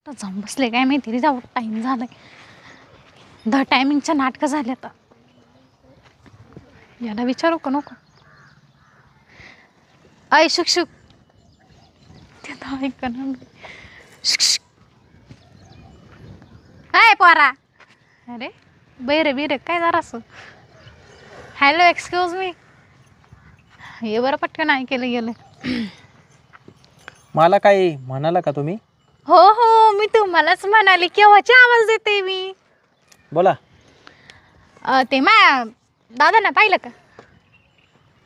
तर जाऊन बसले काय माहिती जाऊ टाइम झालाय. द टायमिंगच्या नाटकं झाले आता. याला विचारू का नको. ऐ शुक ते तर ऐक ना. हाय पोरा. अरे बैरे बिरे काय जरासं. Hello excuse me. हे बरं पटकन ऐकायला गेलं. मला काही म्हणाला का तुम्ही? हो हो मी तुम्हालाच म्हणाले केव्हाची आवाज देते मी. बोला. ते माया दादांना पाहिलं का?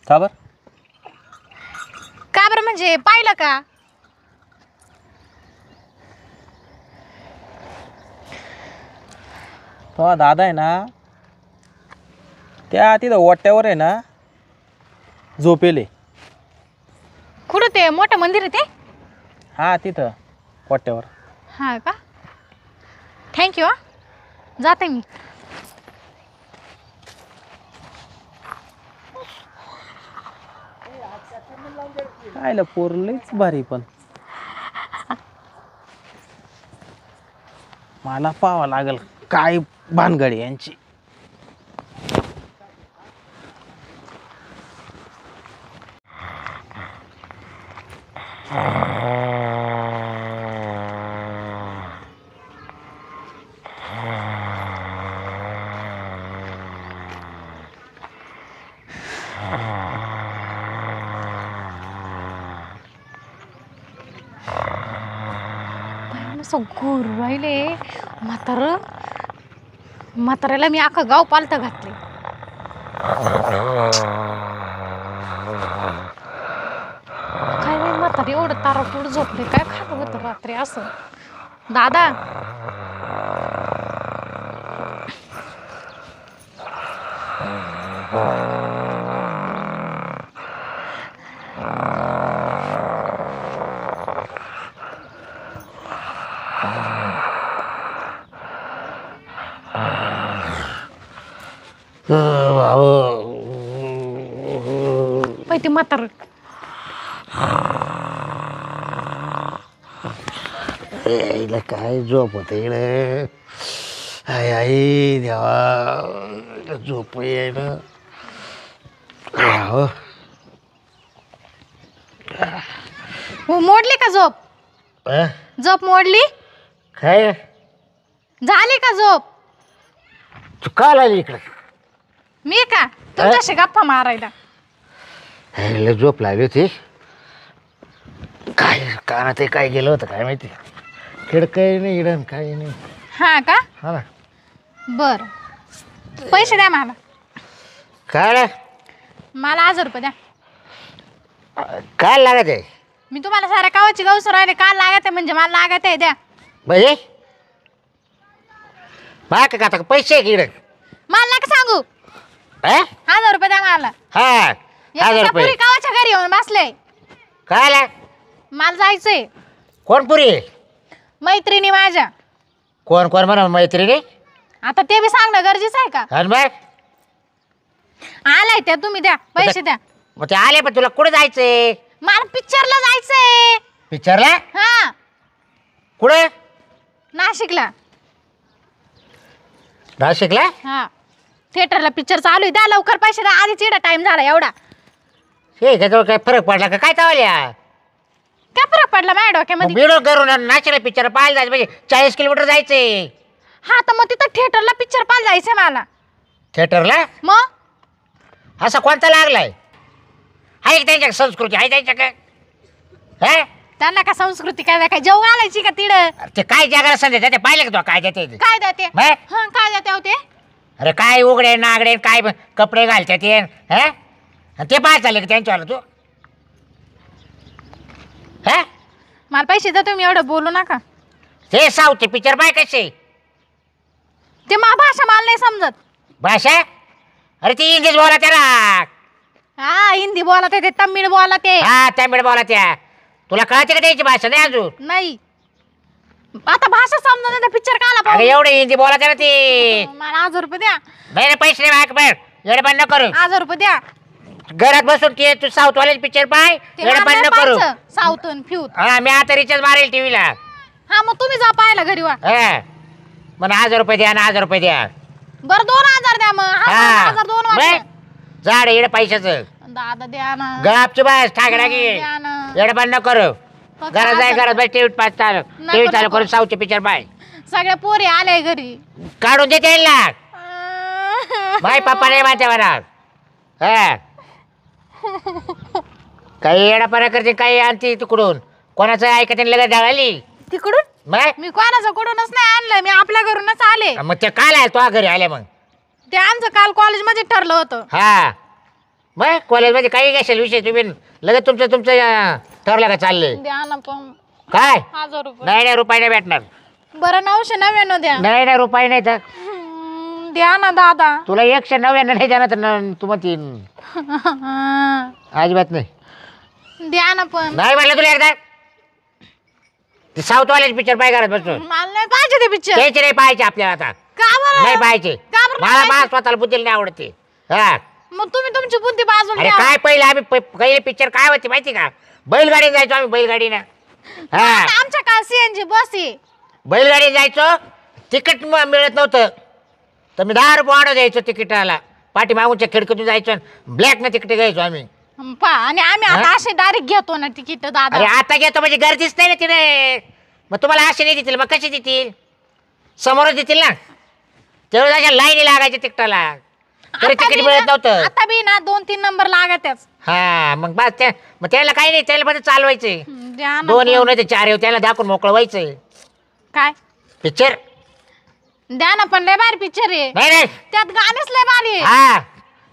का बरं? का बरं म्हणजे पाहिलं का? तो दादा आहे ना त्या तिथं ओट्यावर आहे ना झोपेले. कुठं ते मोठं मंदिर आहे ते? हा तिथं ओट्यावर. हा का? थँक्यू. जाते मी. आयला पोरलंच भारी पण मला पाहावं लागल काय भानगड यांची. घोर राहिले म्हाताऱ्याला मी अख्खं गाव पालत घातले. काय नाही म्हातारी एवढं तारातूड झोपले काय खात होतं रात्री असं. दादा ते म्हातार काय झोप होत इकडे. आई आई देवा झोप आहे ना. मोडली का झोप? झोप मोडली? काय झाली का झोप? तू का आली इकडे? मी का तुमच्याशी गप्पा मारायला? झोप लागली होती. काय कानात काय गेलं होतं काय माहिती. खिडकाय नाही इडन काही नाही. हा का? हा ना. बर पैसे द्या मला. काय मला 1000 रुपये द्या. काय लागत आहे? मी तुम्हाला साऱ्या गावाची गौस राहिले काल लागत आहे म्हणजे मला लागत आहे द्या. बाई बाक का आता पैसे किड मला नका सांगू. 1000 रुपये द्या मला. हा 1000 रुपये. पुरी गावाच्या घरी येऊन बसले. काय मला जायचंय. कोण पुरी? मैत्रिणी माझ्या. कोण कोण म्हणा मैत्रिणी? आता ते बी सांगणं गरजेचं आहे का? आलाय त्या तुम्ही द्या पैसे द्या. मग ते आले पण तुला कुठे जायचंय? मला पिक्चरला जायचंय. पिक्चरला? हा. कुठे? नाशिकला. नाशिकला? हा थिएटरला पिक्चर चालू आहे. द्या लवकर पैसे द्या. आधीच इडा टाइम झाला एवढा. हे त्याच्यावर काय फरक पडला का काय चावल्या? काय फरक पडला माझ्या डोक्यामध्ये? बिडो करून नाशिकला पिक्चर पाहायला जायचं म्हणजे 40 किलोमीटर जायचंय. हा तर मग तिथं थिएटरला पिक्चर पाहायला जायचंय मला. थिएटरला? मग असा कोणता लागलाय? आहे त्यांच्या संस्कृती आहे त्यांच्या काय? त्यांना का संस्कृती काय काय जेव घालायची का तिड? ते काय जगाला संदेश ते पाहिले का तू काय देते? काय देते? हा काय देते होते? अरे काय उघडे नागडे काय कपडे घालते ते ते पाहायला चालले का त्यांच्यावाला तू? मला पैसे द्या तुम्ही एवढं बोलू नका. ते साऊथचे पिक्चर पाय कसे? ते भाषा मला नाही समजत. भाषा? अरे ती इंग्लिश बोला त्याला. हा हिंदी बोला ते तमिळ बोला ते. हा तमिळ बोला त्या. तुला कळते का त्याची भाषा? नाही अजून नाही. आता भाषा समजत नाही पिक्चर काला अरे एवढे हिंदी बोला त्याला ते. मला 1000 रुपये द्या. नाही पैसे नाही एवढे बंद करू. 1000 रुपये द्या. घरात बसून ते तू साऊथ वाले पिक्चर पाय एवढे बंद करू. साऊथून फ्यूत. हा मी आता रिचार्ज मारेल टीव्हीला. हा मग तुम्ही जा पाहायला घरी वा. मला 1000 रुपये द्या ना, 1000 रुपये द्या. बरं 2000 द्या मग. हा 1000 2 मग झाड येडं पैशाचं. दादा द्या ना. गपची बस ठाकरा की द्या ना. येडं बंद न करू. फक्त घरात जाय 1000 घरात बस टीव्ही पाच चालू नको, टीव्ही चालू नको. करून साऊथचे पिक्चर पाय सगळ्या पोरी आल्या घरी. काढून देते ना बाई पप्पा नाही माहिती मला. हा काही येडापणा करते काही आणते तिकडून कोणाचं ऐकते लगेच डाळाली तिकडून मग मी कोणाचं कडूनच नाही आणलं, मी आपल्या घरूनच आले. मग ते काल आले तो घरी आले मग. ते आमचं काल कॉलेजमध्ये ठरलं होतं. हा मग कॉलेजमध्ये काही घेशील विषय तुम्ही लगेच तुमचं ठरलं का चाललंय द्या ना पण काय 1000 रुपये. नाही रुपये नाही भेटणार. बरं 999 द्या. नाही रुपये नाही तर द्या ना दादा. तुला 199 नाही देणार तर तू म्हणते अजिबात नाही. द्या ना पण. नाही म्हटलं तुला एकदा ते साऊथवाल्याचे पिक्चर पाय करत बसून मला नाही पाहिजे ते पिक्चर. त्याचे नाही पाहायचे आपल्याला आता. का बरं नाही पाहायचे. का बरं मला नाही मला स्वतःला बुद्धीला नाही आवडते. हा मग तुम्ही तुमची बुद्धी बाजूला अरे ठेवा. काय पहिले आम्ही पहिले पिक्चर काय होते माहिती का बैलगाडीने जायचो आम्ही बैलगाडीनं. हा आता आमच्या काल सीएनजी बस आहे. बैलगाडीने जायचो तिकीट मिळत नव्हतं तर मी 10 रुपये वाढव द्यायचो तिकिटाला पाठी मागूनच्या खिडकीतून जायचो ब्लॅकनं तिकीट घ्यायचो आम्ही. आणि आम्ही आता असे डायरेक्ट घेतो ना तिकीट अरे दादा. आता घेतो म्हणजे गर्दीच नाही ना तिने. मग तुम्हाला असे नाही देतील मग कसे देतील समोरच देतील ना. तेवढं अशा लाईनी लागायच्या तिकटाला तरी आता तिकीट बी मिळत ना- नव्हतं. आता बी ना 2-3 नंबर लागत्याच. हा मग बस त्या मग त्याला काही नाही त्याला फक्त चालवायचे द्या ना 2 पण. येऊ नाही ते 4 येऊ त्याला दाखवून मोकळं व्हायचं काय पिक्चर. द्या ना पण लय भारी पिक्चर आहे. नाही नाही त्यात गाणेच लय भारी आहे. हा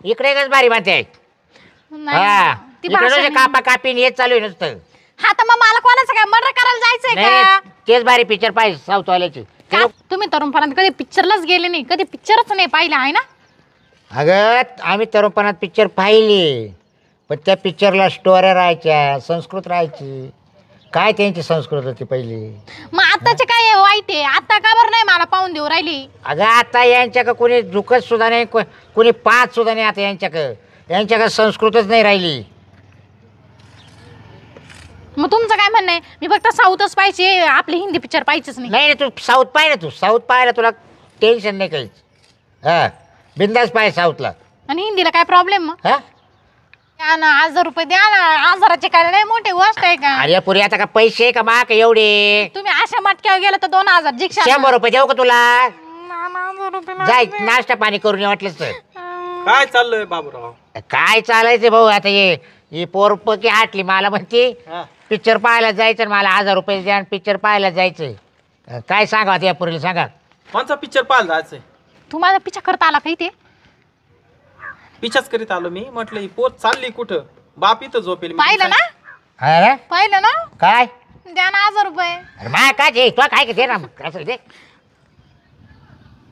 इकडे एकच भारी म्हणते. नाही, हा ती इकडे भाषा नुसतं नाही. कापा कापीन हेच चालू आहे नुसतं. हा तर मग मला कोणाचं काय मर्डर करायला जायचंय नाही का? नाही, तेच भारी पिक्चर पाहिजे साऊथवाल्याचे. का? तुम्ही तरुणपणात कधी पिक्चरलाच गेले नाही, कधी पिक्चरच नाही पाहिला आहे ना? अगं आम्ही तरुणपणात पिक्चर पाहिले पण त्या पिक्चरला स्टोऱ्या राहायच्या संस्कृत राहायची. काय त्यांची संस्कृत होती पहिली. मग आताचे काय वाईट आहे? आता का बरं नाही मला पाहून देऊ राहिली? अगं आता यांच्याकडं कोणी झुकत सुद्धा नाही कोणी पाहत सुद्धा नाही आता यांच्याकडं संस्कृतच नाही राहिली. मग तुमचं काय म्हणणं आहे? मी फक्त साऊथच पाहिजे, आपले हिंदी पिक्चर पाहिजेच नाही? नाही तू साऊथ पाहिजे तू साऊथ पाहायला तुला टेन्शन नाही काहीच. हा बिंदास पाहिजे साऊथला. आणि हिंदीला काय प्रॉब्लेम मग? हा द्या ना 1000 रुपये द्या ना. 1000चे काय नाही मोठी गोष्ट आहे का? अरे पुरी आता का पैसे का मा का एवढे. तुम्ही अशा मटक्यावर गेलं तर 2000 जिक्षा. 100 रुपये देऊ का तुला. 1000 रुपये जाय नाश्ता पाणी करून ये वाटलंच तर. काय चाललंय बाबूराव? काय चालायचं भाऊ आता ही पोरपकी हाटली मला म्हणते हा. पिक्चर पाहायला जायचं मला 1000 रुपये द्या पिक्चर पाहायला जायचं. काय सांगा आता या पोरीला सांगा. कोणचा पिक्चर पाहायला जायचंय? तू माझा पिछा करता आला का इथे? पिक्चरच करीत आलो मी. म्हटलं ही पोत चालली कुठं? बाप इथं झोपेल. मी पाहिलं ना? अरे पाहिलं ना? काय द्या ना 1000 रुपये. अरे मा काय दे तुला काय दे ना असं दे.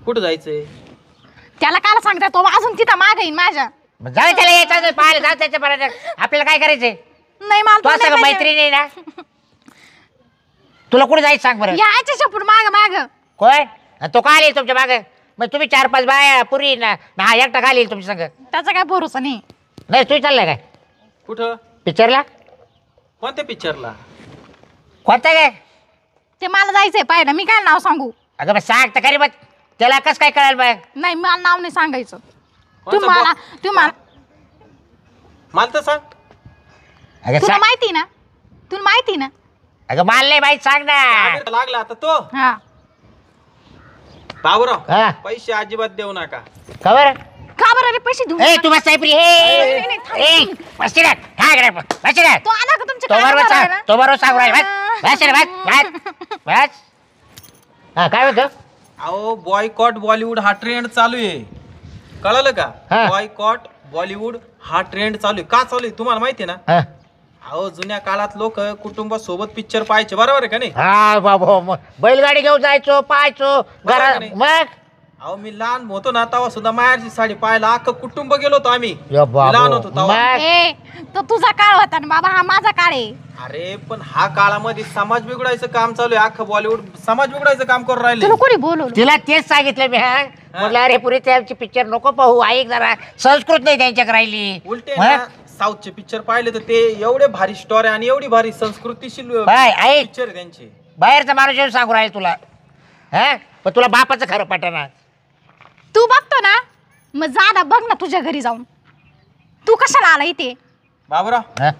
कुठं जायचंय? त्याला काल सांगता तो अजून तिथं माग येईन माझ्या. मग जाऊ त्याला यायचं पाहायला जाऊ त्याच्या पर्यंत आपल्याला काय करायचंय. नाही मला तू तो असं नाही पाहिजे. मैत्रिणी ना तुला कुठे जायचं सांग बरं. यायच्या शेपूट माग माग. कोण आणि तो काय येईल तुमच्या मागे. मग तुम्ही 4-5 बाया पुरी ना हा एकटा खाली येईल तुमच्या संग. त्याचा काय भरोसा नाही. नाही तू चाललाय काय कुठं? पिक्चरला. कोणत्या पिक्चरला? कोणता काय ते मला जायचंय पाहिलं. मी काय नाव सांगू? अगं मग सांग तर खरी मग त्याला कसं काय कळाल बघ. नाही मला नाव नाही सांगायचं. कोणचं तुम्हाला बॉ- तुम्हाला मला तर सांग. अगं तुला सांग माहिती ना? तुला माहिती ना? अगं मला नाही माहित सांग ना. आमिर लागला आता तो. हा बाबूराव हा पैसे अजिबात देऊ नका. खबर का बरं रे पैसे देऊ? ए तू बस साहेब नाही, नाही, थांब. ए बस रे ठाक रे बस रे. तो आला का तुमच्या तो बरोबर कानावर सांग आला? तो बरोबर सांग राहील बस रे बस बस. हा काय म्हणतो. अहो बॉयकॉट बॉलिवूड हा ट्रेंड चालू आहे. कळालं का? हा. बॉयकॉट बॉलिवूड हा ट्रेंड चालू आहे. का चालू आहे तुम्हाला माहिती आहे ना? हा अहो जुन्या काळात लोक कुटुंबासोबत पिक्चर पाहायचे. बरोबर आहे का नाही? हा बाबा मग बैलगाडी घेऊन जायचो पाहायचो बरोबर घरात नाही. मग. अहो मी लहान होतो ना तेव्हा सुद्धा मायाची साडी पाहायला अख्खं कुटुंब गेलो होतो आम्ही. या मी लहान होतो बाबा तेव्हा. मग. ए तो तुझा काळ होता ना बाबा, हा माझा काळ आहे. अरे पण हा काळामध्ये समाज बिघडायचं काम चालू आहे. अख्खं बॉलिवूड समाज बिघडायचं काम करून राहिले. तुला कोणी बोलवलं? तिला तेच सांगितलं मी हा म्हटलं अरे पुरी त्यांची पिक्चर नको पाहू ऐक जरा संस्कृत नाही त्यांच्याकडे राहिली. उलटे हा? ना साऊथचे पिक्चर पाहिले तर ते एवढे भारी स्टोरी आणि एवढी भारी संस्कृतीशील बाय ऐक पिक्चर आहे त्यांचे. बाहेरचा माणूस येऊन सांगू राहील तुला हा पण तुला बापाचं खरं पटना. तू बघतो ना मग जा ना बघ ना तुझ्या घरी जाऊन. तू कशाला आला इथे? बाबूराव हा?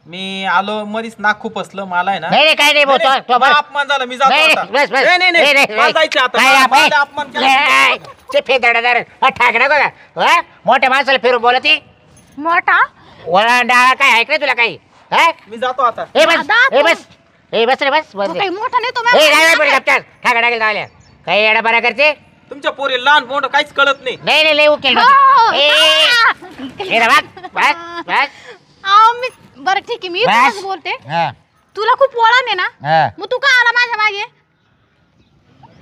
मी आलो मधीच नाक खूप असलं मला आहे ना. नाही नाही काय नाही भाऊ, नाही, तो बरं. मला अपमान झाला मी जातो नाही, आता. नाही, बस, बस. नाही, नाही, नाही, नाही. नाही, मला जायचं आता. काय मला- आपण- मला अपमान केला. नाही, ते फेदाडदार ठाक नको का हा? मोठ्या माणसाला फिरून बोलती मोठा वळण डाळ काय ऐकलं तुला काही हा? मी जातो आता. ए बस दादा, ए बस ए बस रे बस तू बस काही मोठा नाही तो ए नाही बरं गप्पा ठाका टाकेल धावल्या काही येडा बरा करते. तुमच्या पोरी लहान मोठं काहीच कळत नाही. नाही नाही लय उकेल हो, ए रे बस बस बस मी बरं ठीक आहे मी बस. तुलाच बोलते. हा तुला खूप वळण आहे ना हा मग तू का आला माझ्या मागे?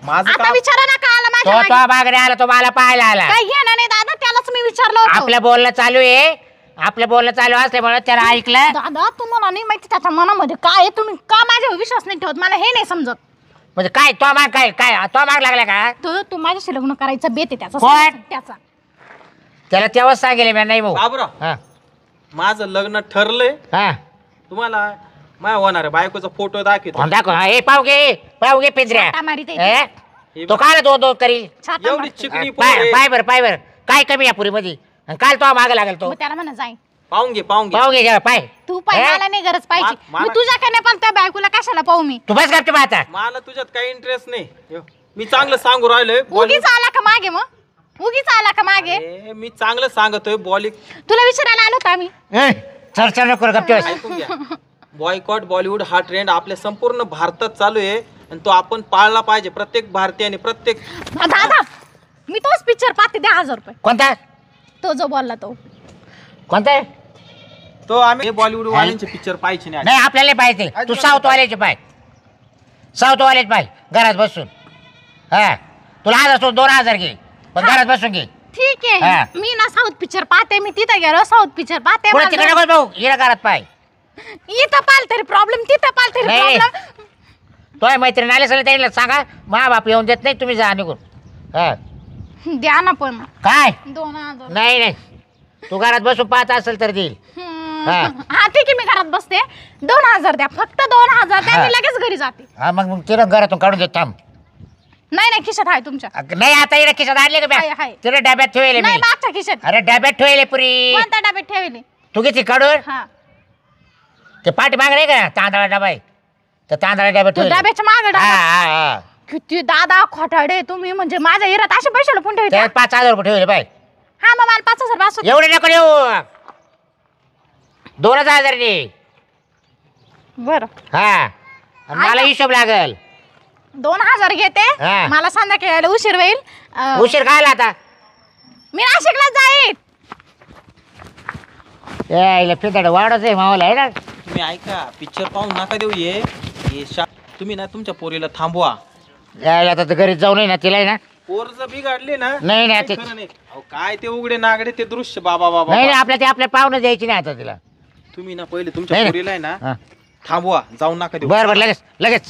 माझं आता काम विचारा ना का आला तो माझ्या तो मागे? मागणे आला तो मला पाहायला आला. काय घेणं नाही दादा त्यालाच मी विचारलं होतं. आपलं बोलणं चालू आहे आपलं बोलणं चालू असल्यामुळे त्याला ऐकलं. दादा तुम्हाला नाही माहिती त्याच्या मनामध्ये काय आहे. तुम्ही का माझ्यावर विश्वास नाही ठेवत मला हे नाही समजत. म्हणजे काय तो माग काय काय तो माग लागला का? तू माझ्याशी लग्न करायचा बेत आहे त्याचा कोण? त्याचा. त्याला तेव्हाच सांगेल मी नाही भाऊ. बाबूराव हा माझं लग्न ठरलंय. हा तुम्हाला माझ्या होणार बायकोचा फोटो दाखवतो. कोण दाखव हा, ए पाहू घे पिंजऱ्या छाटा मारीत आहे ए? हे तो काय दोन दोन करील छाटा एवढी मारते. चिकनी पाय पोर पाय बरं पाय बरं काय कमी या पुरीमध्ये आणि काल तो माग लागेल तो मग त्याला म्हणा जाय पाहून घे पाहू घे घ्या, पाय तू पाय हे? मला नाही गरज पाहिजे. मला- मी तुझ्याकडे पण त्या बायकोला कशाला पाहू मी? तू बस गप्प आता मला तुझ्यात काही इंटरेस्ट नाही. यो, मी चांगलं सांगू राहिलोय. उगीच आला का मागे मग उगीच आला का मागे? अरे, मी चांगलं सांगतोय बॉलिंग. तुला विचारायला आलो का मी? चर्चा नको गप्प ठेव. ऐकून घ्या. बॉयकॉट बॉलिवूड हा ट्रेंड आपल्या संपूर्ण भारतात चालू आहे आणि तो आपण पाळला पाहिजे. प्रत्येक भारतीयाने प्रत्येक दादा मी तोच पिक्चर पाहते. द्या 1000 रुपये. कोणता तो जो बोलला तो. कोणता तो आम्ही बॉलिवूड वाल्यांचे पिक्चर पाहायचे नाही. नाही आपल्याला नाही पाहिजे तू साऊथ वाल्याचे पाय साऊथ वाल्याचे पाय घरात बसून हा तुला 2000 घे पण घरात बसून घे. ठीक हा. आहे मी ना साऊथ पिक्चर पाहते. मी तिथे गेलो साऊथ पिक्चर पाहते. पुढे मला- तिकडे नको भाऊ हिला घरात पाय इथं पाल तरी प्रॉब्लेम तिथं पाल तरी नाही. प्रॉब्लेम. तो मैत्रीण आले सगळे त्यांना सांगा मा बाप येऊन देत नाही तुम्ही जा निघून हा द्या ना पण काय 2000. नाही नाही तू घरात बसून पाहत असेल तर देईल हा. हा ठीक आहे मी घरात बसते. 2000 द्या फक्त 2000 द्या. हा. मी लगेच घरी जाते. हा मग तिला घरातून काढून देत थांब नाही नाही खिशात आहे तुमच्या. नाही आता इकडे खिशात आणले का आहे, बॅग आहे. तिला डब्यात ठेवले नाही मी मागच्या खिशात. अरे डब्यात ठेवले पुरी कोणत्या डब्यात ठेवले? तू किती काढून हा ते पाठी माग नाही का तांदळा डबा आहे तर तांदळा डब्यात तू ठेवले डब्याच्या मागे हा डबा. हा हा किती दादा खोटाडे तुम्ही म्हणजे माझ्या हिरात असे पैसे लपून ठेवते. त्यात 5000 रुपये ठेवले बाय हा मग मला 5000 पास होते. एवढे नको येऊ 2000 ने बरं हा आणि मला हिशोब लागल 2000 घेते. हा. मला संध्याकाळी यायला उशीर होईल. उशीर खायला आता मी नाशिकला जाईल. यायला फिदाड वाढच आहे मावाला आहे ना तुम्ही ऐका पिक्चर पाहून नका देऊ. तुम्ही ना तुमच्या पोरीला थांबवा. यायला आता तर घरी जाऊ नाही ना तिला आहे ना पोर जर बिघडले ना नाही, नाही, काही ते- खरं नाही. अहो, काय ते उघडे नागडे ते दृश्य बाबा बाबा नाही नाही आपल्या ते आपल्या पाहुणं द्यायची नाही आता तिला तुम्ही ना पहिले तुमच्या नाही, पोरीला आहे ना हा. थांबवा. जाऊ नका देऊ. बरं बरं लगेच लगेच